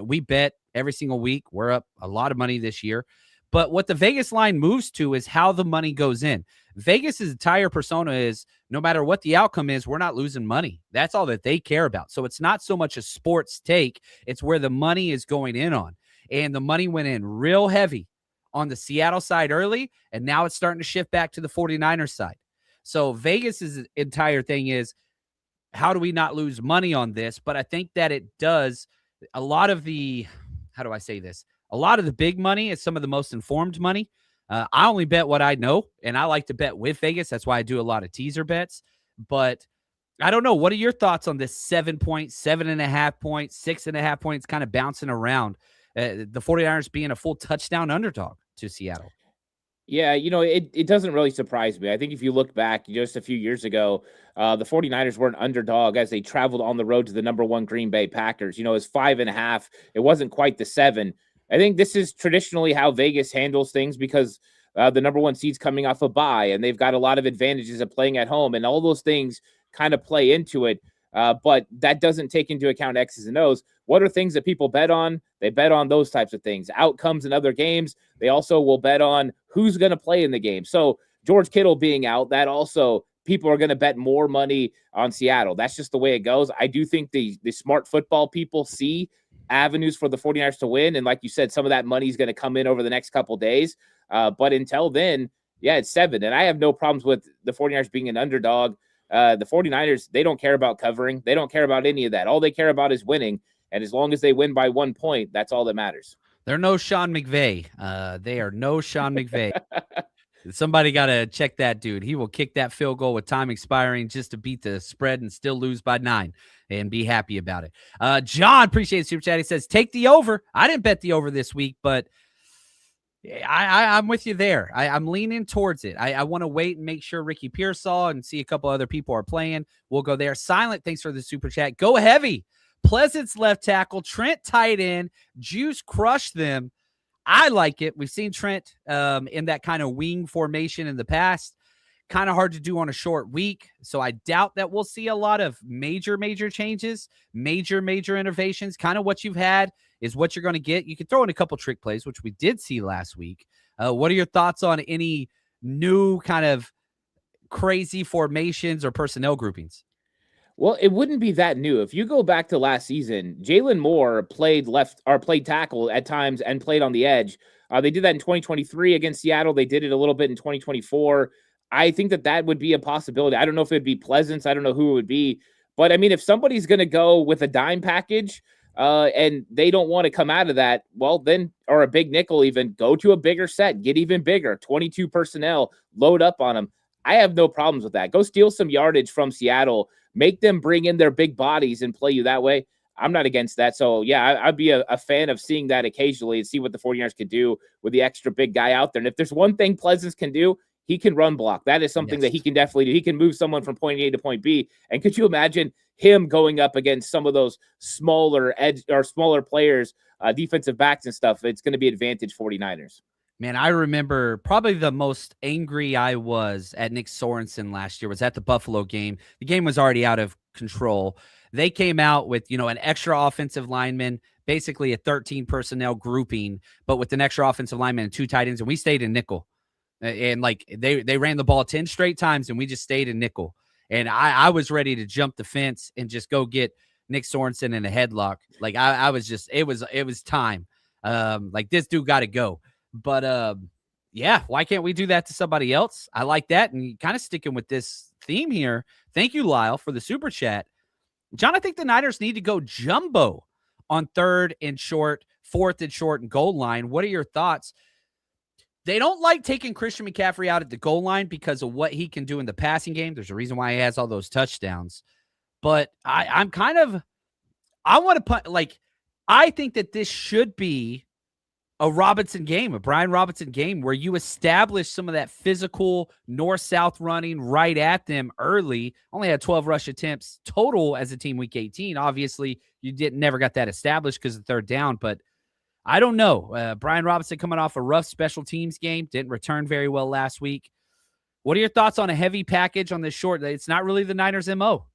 [SPEAKER 2] We bet every single week. We're up a lot of money this year. But what the Vegas line moves to is how the money goes in. Vegas's entire persona is no matter what the outcome is, we're not losing money. That's all that they care about. So it's not so much a sports take. It's where the money is going in on. And the money went in real heavy on the Seattle side early, and now it's starting to shift back to the 49ers side. So Vegas's entire thing is, how do we not lose money on this? But I think that it does a lot of the, how do I say this? A lot of the big money is some of the most informed money. I only bet what I know, and I like to bet with Vegas. That's why I do a lot of teaser bets. But I don't know. What are your thoughts on this 7 point, 7.5 points, 6.5 points kind of bouncing around? The 49ers being a full touchdown underdog to Seattle.
[SPEAKER 3] Yeah, it doesn't really surprise me. I think if you look back just a few years ago, the 49ers were an underdog as they traveled on the road to the number 1 Green Bay Packers. It was 5.5. It wasn't quite the 7. I think this is traditionally how Vegas handles things because the number 1 seed's coming off a bye, and they've got a lot of advantages of playing at home, and all those things kind of play into it. But that doesn't take into account X's and O's. What are things that people bet on? They bet on those types of things. Outcomes in other games. They also will bet on who's going to play in the game. So George Kittle being out, that also people are going to bet more money on Seattle. That's just the way it goes. I do think the smart football people see avenues for the 49ers to win. And like you said, some of that money is going to come in over the next couple days. But until then, yeah, it's 7. And I have no problems with the 49ers being an underdog. The 49ers, they don't care about covering. They don't care about any of that. All they care about is winning. And as long as they win by 1 point, that's all that matters.
[SPEAKER 2] They're no Sean McVay. They are no Sean McVay. Somebody got to check that dude. He will kick that field goal with time expiring just to beat the spread and still lose by 9 and be happy about it. John, appreciate the super chat. He says, take the over. I didn't bet the over this week, but I'm with you there. I'm leaning towards it. I want to wait and make sure Ricky Pearsall and see a couple other people are playing. We'll go there. Silent, thanks for the super chat. Go heavy. Pleasant's left tackle, Trent tight end, Juice crushed them. I like it. We've seen Trent in that kind of wing formation in the past. Kind of hard to do on a short week. So I doubt that we'll see a lot of major changes, major innovations. Kind of what you've had is what you're going to get. You can throw in a couple trick plays, which we did see last week. What are your thoughts on any new kind of crazy formations or personnel groupings?
[SPEAKER 3] Well, it wouldn't be that new. If you go back to last season, Jalen Moore played played tackle at times and played on the edge. They did that in 2023 against Seattle. They did it a little bit in 2024. I think that would be a possibility. I don't know if it'd be Pleasance. I don't know who it would be. But, I mean, if somebody's going to go with a dime package and they don't want to come out of that, well, then, or a big nickel even, go to a bigger set. Get even bigger. 22 personnel. Load up on them. I have no problems with that. Go steal some yardage from Seattle. Make them bring in their big bodies and play you that way. I'm not against that. So, yeah, I'd be a fan of seeing that occasionally and see what the 49ers could do with the extra big guy out there. And if there's one thing Pleasance can do, he can run block. That is something that he can definitely do. He can move someone from point A to point B. And could you imagine him going up against some of those smaller edge or smaller players, defensive backs and stuff? It's going to be advantage 49ers.
[SPEAKER 2] Man, I remember probably the most angry I was at Nick Sorensen last year was at the Buffalo game. The game was already out of control. They came out with, an extra offensive lineman, basically a 13 personnel grouping, but with an extra offensive lineman and 2 tight ends, and we stayed in nickel. And they ran the ball 10 straight times, and we just stayed in nickel. And I was ready to jump the fence and just go get Nick Sorensen in a headlock. Like I was just, it was time. This dude got to go. But yeah, why can't we do that to somebody else? I like that. And kind of sticking with this theme here. Thank you, Lyle, for the super chat. John, I think the Niners need to go jumbo on 3rd and short, 4th and short, and goal line. What are your thoughts? They don't like taking Christian McCaffrey out at the goal line because of what he can do in the passing game. There's a reason why he has all those touchdowns. But I want to put, I think that this should be a Brian Robinson game where you establish some of that physical north-south running right at them early. Only had 12 rush attempts total as a team week 18. Obviously, you never got that established because of 3rd down, but I don't know. Brian Robinson coming off a rough special teams game, didn't return very well last week. What are your thoughts on a heavy package on this short? It's not really the Niners' MO.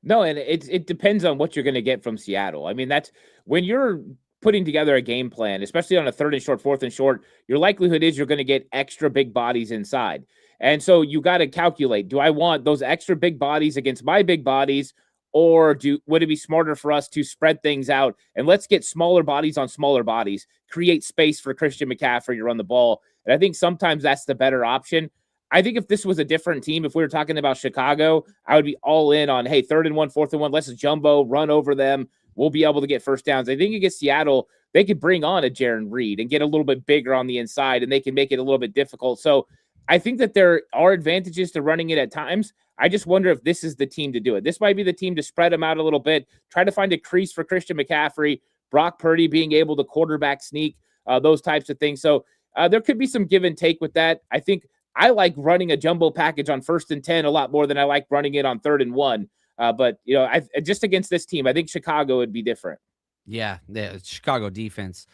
[SPEAKER 3] No, and it depends on what you're going to get from Seattle. I mean, that's when you're putting together a game plan, especially on a 3rd and short, 4th and short, your likelihood is you're going to get extra big bodies inside. And so you got to calculate, do I want those extra big bodies against my big bodies, or would it be smarter for us to spread things out and let's get smaller bodies on smaller bodies, create space for Christian McCaffrey to run the ball? And I think sometimes that's the better option. I think if this was a different team, if we were talking about Chicago, I would be all in on, hey, 3rd and 1, 4th and 1, let's jumbo, run over them. We'll be able to get first downs. I think against Seattle, they could bring on a Jaron Reed and get a little bit bigger on the inside, and they can make it a little bit difficult. So I think that there are advantages to running it at times. I just wonder if this is the team to do it. This might be the team to spread them out a little bit, try to find a crease for Christian McCaffrey, Brock Purdy being able to quarterback sneak, those types of things. So there could be some give and take with that. I think I like running a jumbo package on 1st and 10 a lot more than I like running it on 3rd and 1. But, I just against this team, I think Chicago would be different.
[SPEAKER 2] Yeah, the Chicago defense,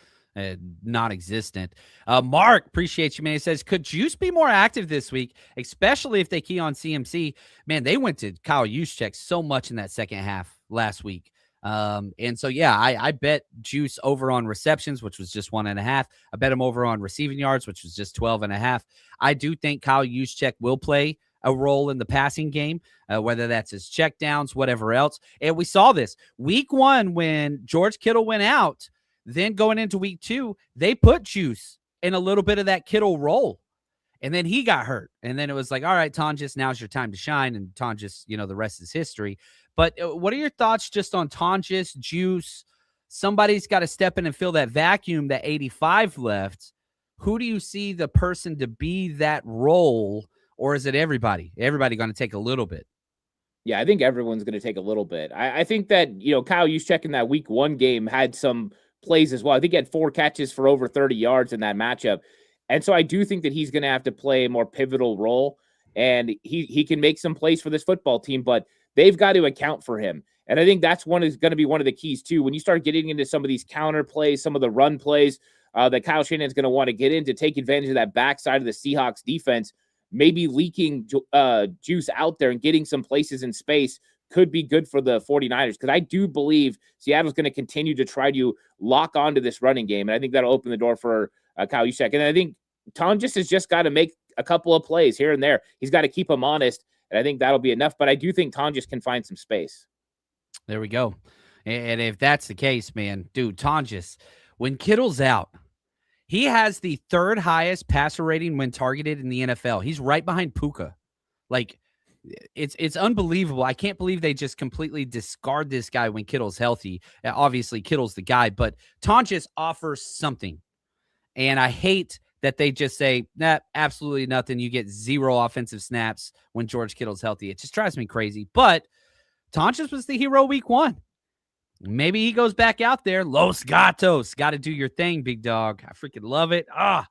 [SPEAKER 2] non-existent. Mark, appreciate you, man. He says, could Juice be more active this week, especially if they key on CMC? Man, they went to Kyle Juszczyk so much in that second half last week. And so, yeah, I bet Juice over on receptions, which was just 1.5. I bet him over on receiving yards, which was just 12.5. I do think Kyle Juszczyk will play a role in the passing game, whether that's his checkdowns, whatever else. And we saw this week 1 when George Kittle went out. Then going into week 2, they put Juice in a little bit of that Kittle role. And then he got hurt. And then it was like, all right, Tonjes, now's your time to shine. And Tonjes, the rest is history. But what are your thoughts just on Tonjes, Juice? Somebody's got to step in and fill that vacuum that 85 left. Who do you see the person to be that role? Or is it everybody? Everybody going to take a little bit?
[SPEAKER 3] Yeah, I think everyone's going to take a little bit. I think that, Kyle Juszczyk in that week 1 game had some plays as well. I think he had 4 catches for over 30 yards in that matchup. And so I do think that he's going to have to play a more pivotal role. And he can make some plays for this football team, but they've got to account for him. And I think that's going to be one of the keys too. When you start getting into some of these counter plays, some of the run plays that Kyle Shanahan's going to want to get in to take advantage of that backside of the Seahawks defense, maybe leaking juice out there and getting some places in space could be good for the 49ers, because I do believe Seattle's going to continue to try to lock onto this running game. And I think that'll open the door for Kyle Juszczyk. And I think Tonjes has just got to make a couple of plays here and there. He's got to keep him honest, and I think that'll be enough. But I do think Tonjes can find some space.
[SPEAKER 2] There we go. And if that's the case, man, dude, Tonjes, when Kittle's out, he has the third highest passer rating when targeted in the NFL. He's right behind Puka. Like, it's unbelievable. I can't believe they just completely discard this guy when Kittle's healthy. Obviously, Kittle's the guy, but Tonjes offers something. And I hate that they just say, nah, absolutely nothing. You get 0 offensive snaps when George Kittle's healthy. It just drives me crazy. But Tonjes was the hero week 1. Maybe he goes back out there. Los Gatos. Got to do your thing, big dog. I freaking love it. I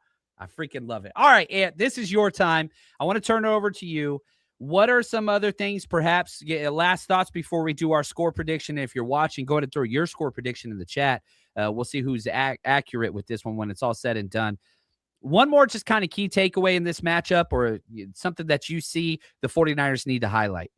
[SPEAKER 2] freaking love it. All right, Ant, this is your time. I want to turn it over to you. What are some other things, perhaps, last thoughts before we do our score prediction? If you're watching, go ahead and throw your score prediction in the chat. We'll see who's accurate with this one when it's all said and done. One more just kind of key takeaway in this matchup, or something that you see the 49ers need to highlight.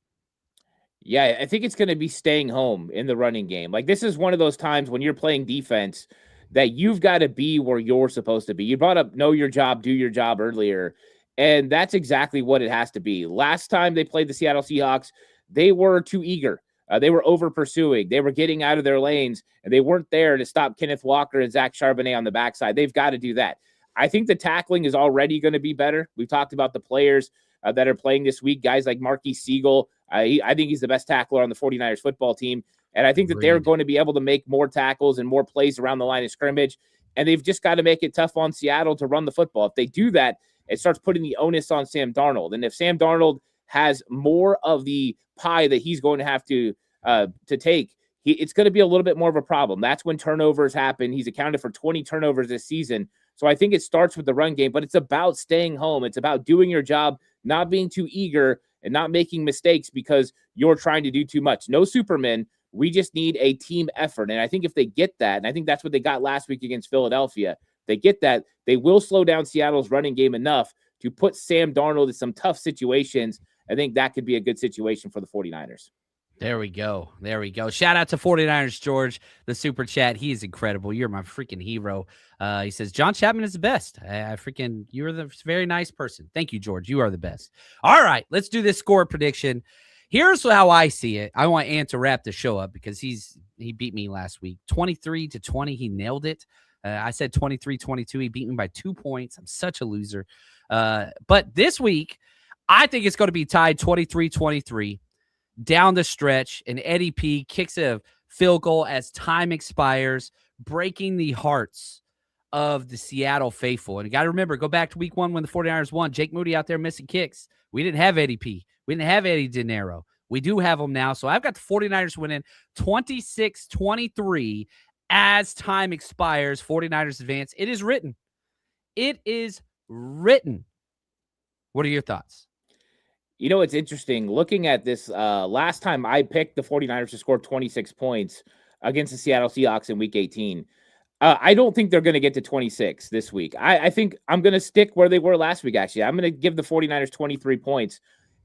[SPEAKER 3] Yeah, I think it's going to be staying home in the running game. Like, this is one of those times when you're playing defense that you've got to be where you're supposed to be. You brought up know your job, do your job earlier, and that's exactly what it has to be. Last time they played the Seattle Seahawks, they were too eager. They were over pursuing. They were getting out of their lanes, and they weren't there to stop Kenneth Walker and Zach Charbonnet on the backside. They've got to do that. I think the tackling is already going to be better. We've talked about the players that are playing this week, guys like Marquise Siegel. I think he's the best tackler on the 49ers football team. And I think that they're going to be able to make more tackles and more plays around the line of scrimmage. And they've just got to make it tough on Seattle to run the football. If they do that, it starts putting the onus on Sam Darnold. And if Sam Darnold has more of the pie that he's going to have to take, it's going to be a little bit more of a problem. That's when turnovers happen. He's accounted for 20 turnovers this season. So I think it starts with the run game, but it's about staying home. It's about doing your job, not being too eager and not making mistakes because you're trying to do too much. No Superman. We just need a team effort. And I think if they get that, and I think that's what they got last week against Philadelphia, they get that, they will slow down Seattle's running game enough to put Sam Darnold in some tough situations. I think that could be a good situation for the 49ers.
[SPEAKER 2] There we go. There we go. Shout out to 49ers, George, the super chat. He is incredible. You're my freaking hero. He says, John Chapman is the best. You're the very nice person. Thank you, George. You are the best. All right, let's do this score prediction. Here's how I see it. I want Ant to wrap the show up because he beat me last week. 23-20. He nailed it. I said 23-22. He beat me by 2 points. I'm such a loser. But this week, I think it's going to be tied 23-23. Down the stretch, and Eddie P kicks a field goal as time expires, breaking the hearts of the Seattle faithful. And you got to remember, go back to week 1 when the 49ers won. Jake Moody out there missing kicks. We didn't have Eddie P. We didn't have Eddie De Niro. We do have him now. So I've got the 49ers winning 26-23 as time expires. 49ers advance. It is written. It is written. What are your thoughts?
[SPEAKER 3] You know, it's interesting looking at this. Last time I picked the 49ers to score 26 points against the Seattle Seahawks in week 18. I don't think they're going to get to 26 this week. I think I'm going to stick where they were last week, actually. I'm going to give the 49ers 23 points,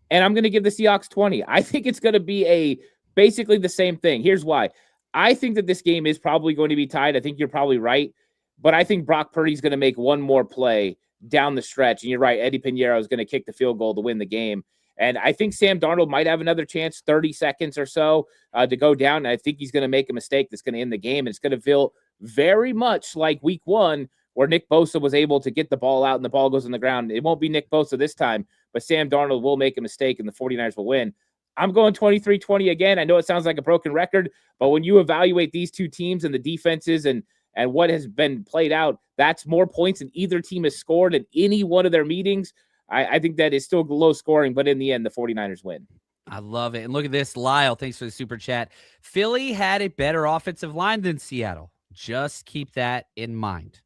[SPEAKER 3] and I'm going to give the Seahawks 20. I think it's going to be basically the same thing. Here's why. I think that this game is probably going to be tied. I think you're probably right, but I think Brock Purdy's going to make one more play down the stretch, and you're right, Eddie Pinheiro is going to kick the field goal to win the game. And I think Sam Darnold might have another chance, 30 seconds or so to go down. And I think he's going to make a mistake that's going to end the game. And it's going to feel very much like week 1 where Nick Bosa was able to get the ball out and the ball goes on the ground. It won't be Nick Bosa this time, but Sam Darnold will make a mistake and the 49ers will win. I'm going 23-20 again. I know it sounds like a broken record, but when you evaluate these two teams and the defenses and what has been played out, that's more points than either team has scored in any one of their meetings. I think that is still low scoring, but in the end, the 49ers win.
[SPEAKER 2] I love it. And look at this. Lyle, thanks for the super chat. Philly had a better offensive line than Seattle. Just keep that in mind.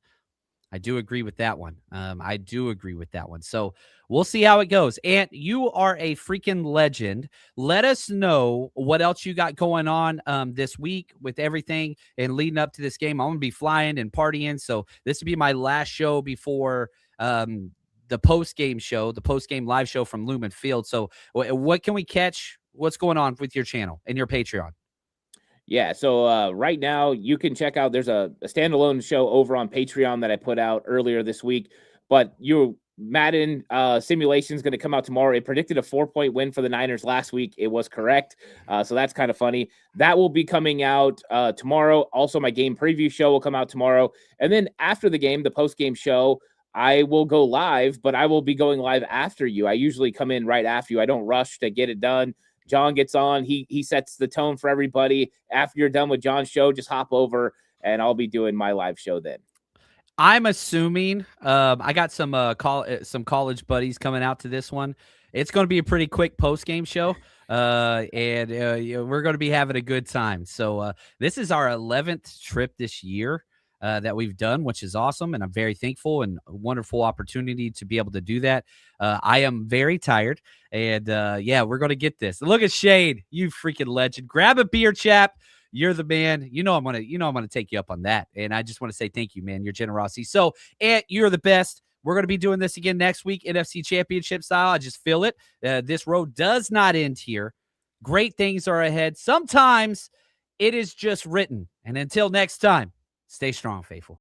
[SPEAKER 2] I do agree with that one. I do agree with that one. So we'll see how it goes. And you are a freaking legend. Let us know what else you got going on this week with everything and leading up to this game. I'm going to be flying and partying. So this will be my last show before the post-game show, the post-game live show from Lumen Field. So what can we catch? What's going on with your channel and your Patreon?
[SPEAKER 3] Yeah, so right now you can check out, there's a standalone show over on Patreon that I put out earlier this week, but Madden simulation is going to come out tomorrow. It predicted a 4-point win for the Niners last week. It was correct. So that's kind of funny. That will be coming out tomorrow. Also, my game preview show will come out tomorrow. And then after the game, the post-game show, I will go live, but I will be going live after you. I usually come in right after you. I don't rush to get it done. John gets on. He sets the tone for everybody. After you're done with John's show, just hop over, and I'll be doing my live show then.
[SPEAKER 2] I'm assuming I got some college buddies coming out to this one. It's going to be a pretty quick post-game show, and we're going to be having a good time. So this is our 11th trip this year that we've done, which is awesome, and I'm very thankful and a wonderful opportunity to be able to do that. I am very tired, and we're going to get this. Look at Shade, you freaking legend. Grab a beer, chap. You're the man. I'm gonna take you up on that. And I just want to say thank you, man. Your generosity. So, Ant, you're the best. We're gonna be doing this again next week, NFC Championship style. I just feel it. This road does not end here. Great things are ahead. Sometimes it is just written. And until next time, stay strong, faithful.